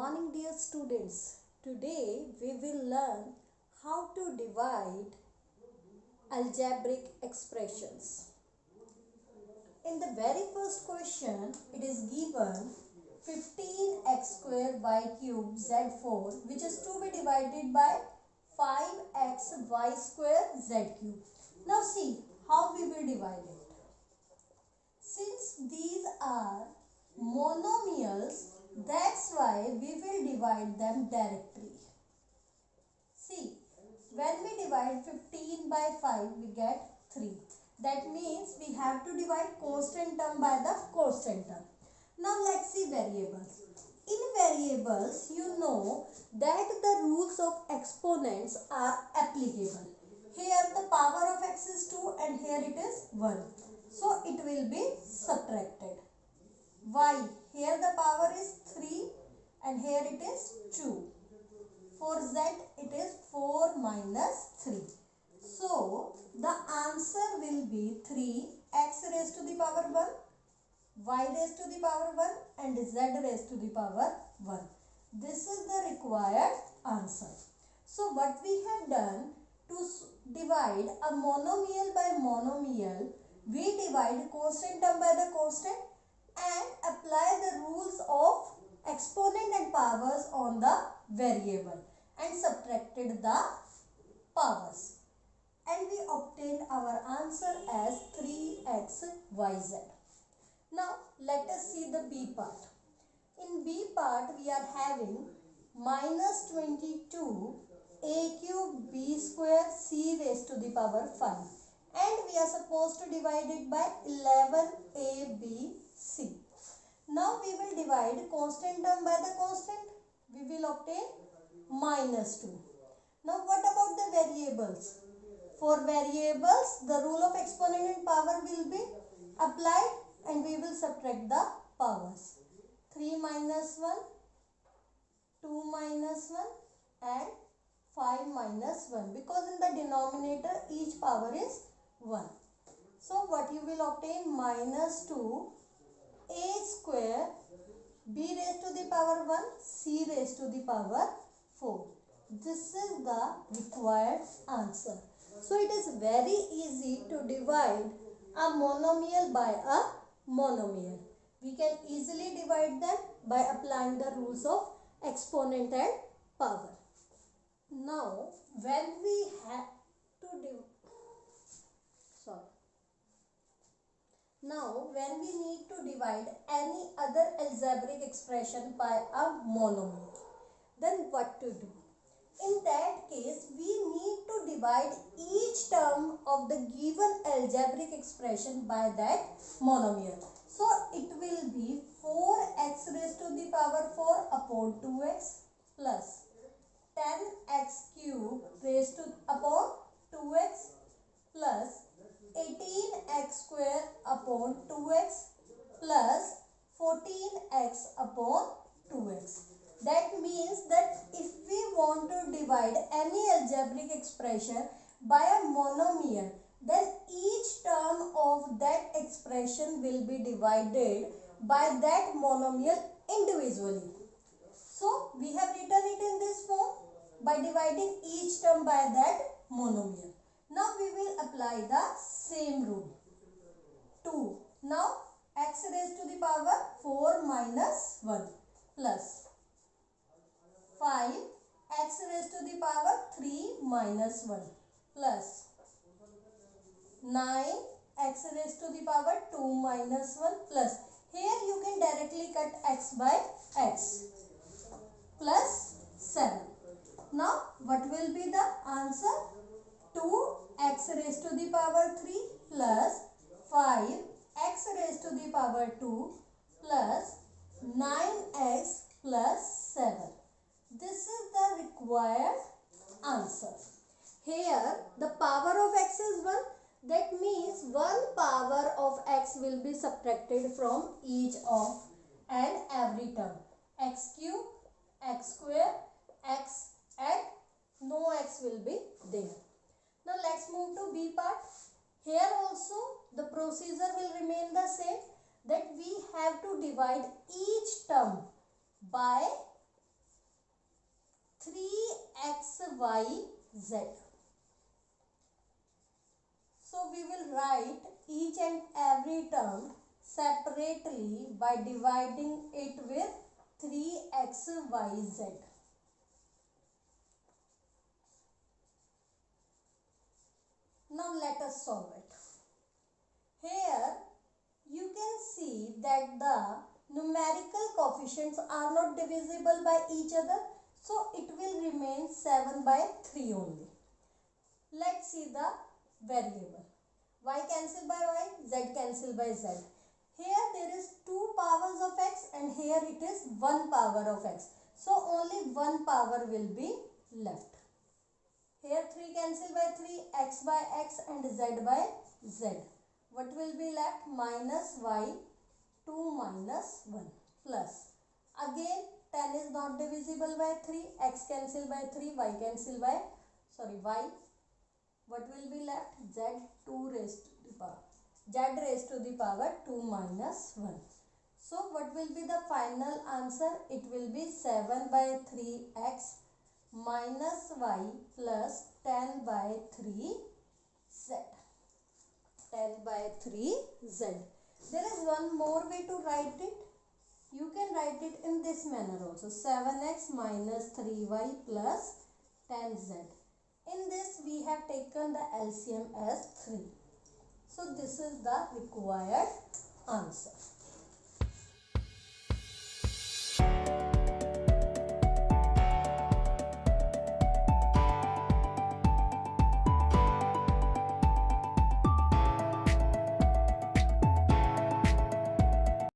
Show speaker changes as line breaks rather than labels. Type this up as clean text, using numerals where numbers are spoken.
morning, dear students. Today we will learn how to divide algebraic expressions. In the very first question, it is given 15x square y cube z4, which is to be divided by 5x y square z cube. Now see how we will divide it. Since these are monomials, that's why we will divide them directly. See, when we divide 15 by 5, we get 3. That means we have to divide constant term by the constant term. Now let's see variables. In variables, you know that the rules of exponents are applicable. Here the power of x is 2 and here it is 1. So it will be subtracted. Y, here the power is 3 and here it is 2. For z it is 4 minus 3. So the answer will be 3x raised to the power 1, y raised to the power 1 and z raised to the power 1. This is the required answer. So what we have done to divide a monomial by monomial, we divide constant term by the constant and apply the rules of exponent and powers on the variable and subtracted the powers. And we obtained our answer as 3xyz. Now let us see the B part. In B part we are having minus 22 a cube b square c raised to the power 5. And we are supposed to divide it by 11abc. Now we will divide constant term by the constant. We will obtain minus 2. Now what about the variables? For variables, the rule of exponent and power will be applied and we will subtract the powers. 3 minus 1, 2 minus 1 and 5 minus 1, because in the denominator each power is 1. So what you will obtain? Minus 2 a square b raised to the power 1 c raised to the power 4. This is the required answer. So it is very easy to divide a monomial by a monomial. We can easily divide them by applying the rules of exponent and power. Now when we have to when we need to divide any other algebraic expression by a monomial, then what to do? In that case, we need to divide each term of the given algebraic expression by that monomial. So it will be 4x raised to the power 4 upon 2x plus 10x cube raised to upon 2x plus 18x square upon 2x plus 14x upon 2x. That means that if we want to divide any algebraic expression by a monomial, then each term of that expression will be divided by that monomial individually. So we have written it in this form by dividing each term by that monomial. Now we will apply the same rule. 2. Now x raised to the power 4 minus 1 plus 5 x raised to the power 3 minus 1 plus 9 x raised to the power 2 minus 1 plus, here you can directly cut x by x, plus 7. Now what will be the answer? 2x raised to the power 3 plus 5x raised to the power 2 plus 9x plus 7. This is the required answer. Here the power of x is 1. That means 1 power of x will be subtracted from each of and every term. X cube, x square, x and no x will be there. Now let's move to B part. Here also the procedure will remain the same, that we have to divide each term by 3xyz. So we will write each and every term separately by dividing it with 3xyz. Now let us solve it. Here you can see that the numerical coefficients are not divisible by each other, so it will remain 7 by 3 only. Let's see the variable. Y cancel by y, z cancel by z. Here there is 2 powers of x and here it is 1 power of x. So only 1 power will be left. Here 3 cancel by 3, x by x and z by z. What will be left? Minus y, 2 minus 1 plus. Again 10 is not divisible by 3, x cancel by 3, y cancel by, y. What will be left? Z raised to the power 2 minus 1. So what will be the final answer? It will be 7 by 3x minus y plus 10 by 3z. 10 by 3z. There is one more way to write it. You can write it in this manner also. 7x minus 3y plus 10z. In this we have taken the LCM as 3. So this is the required answer.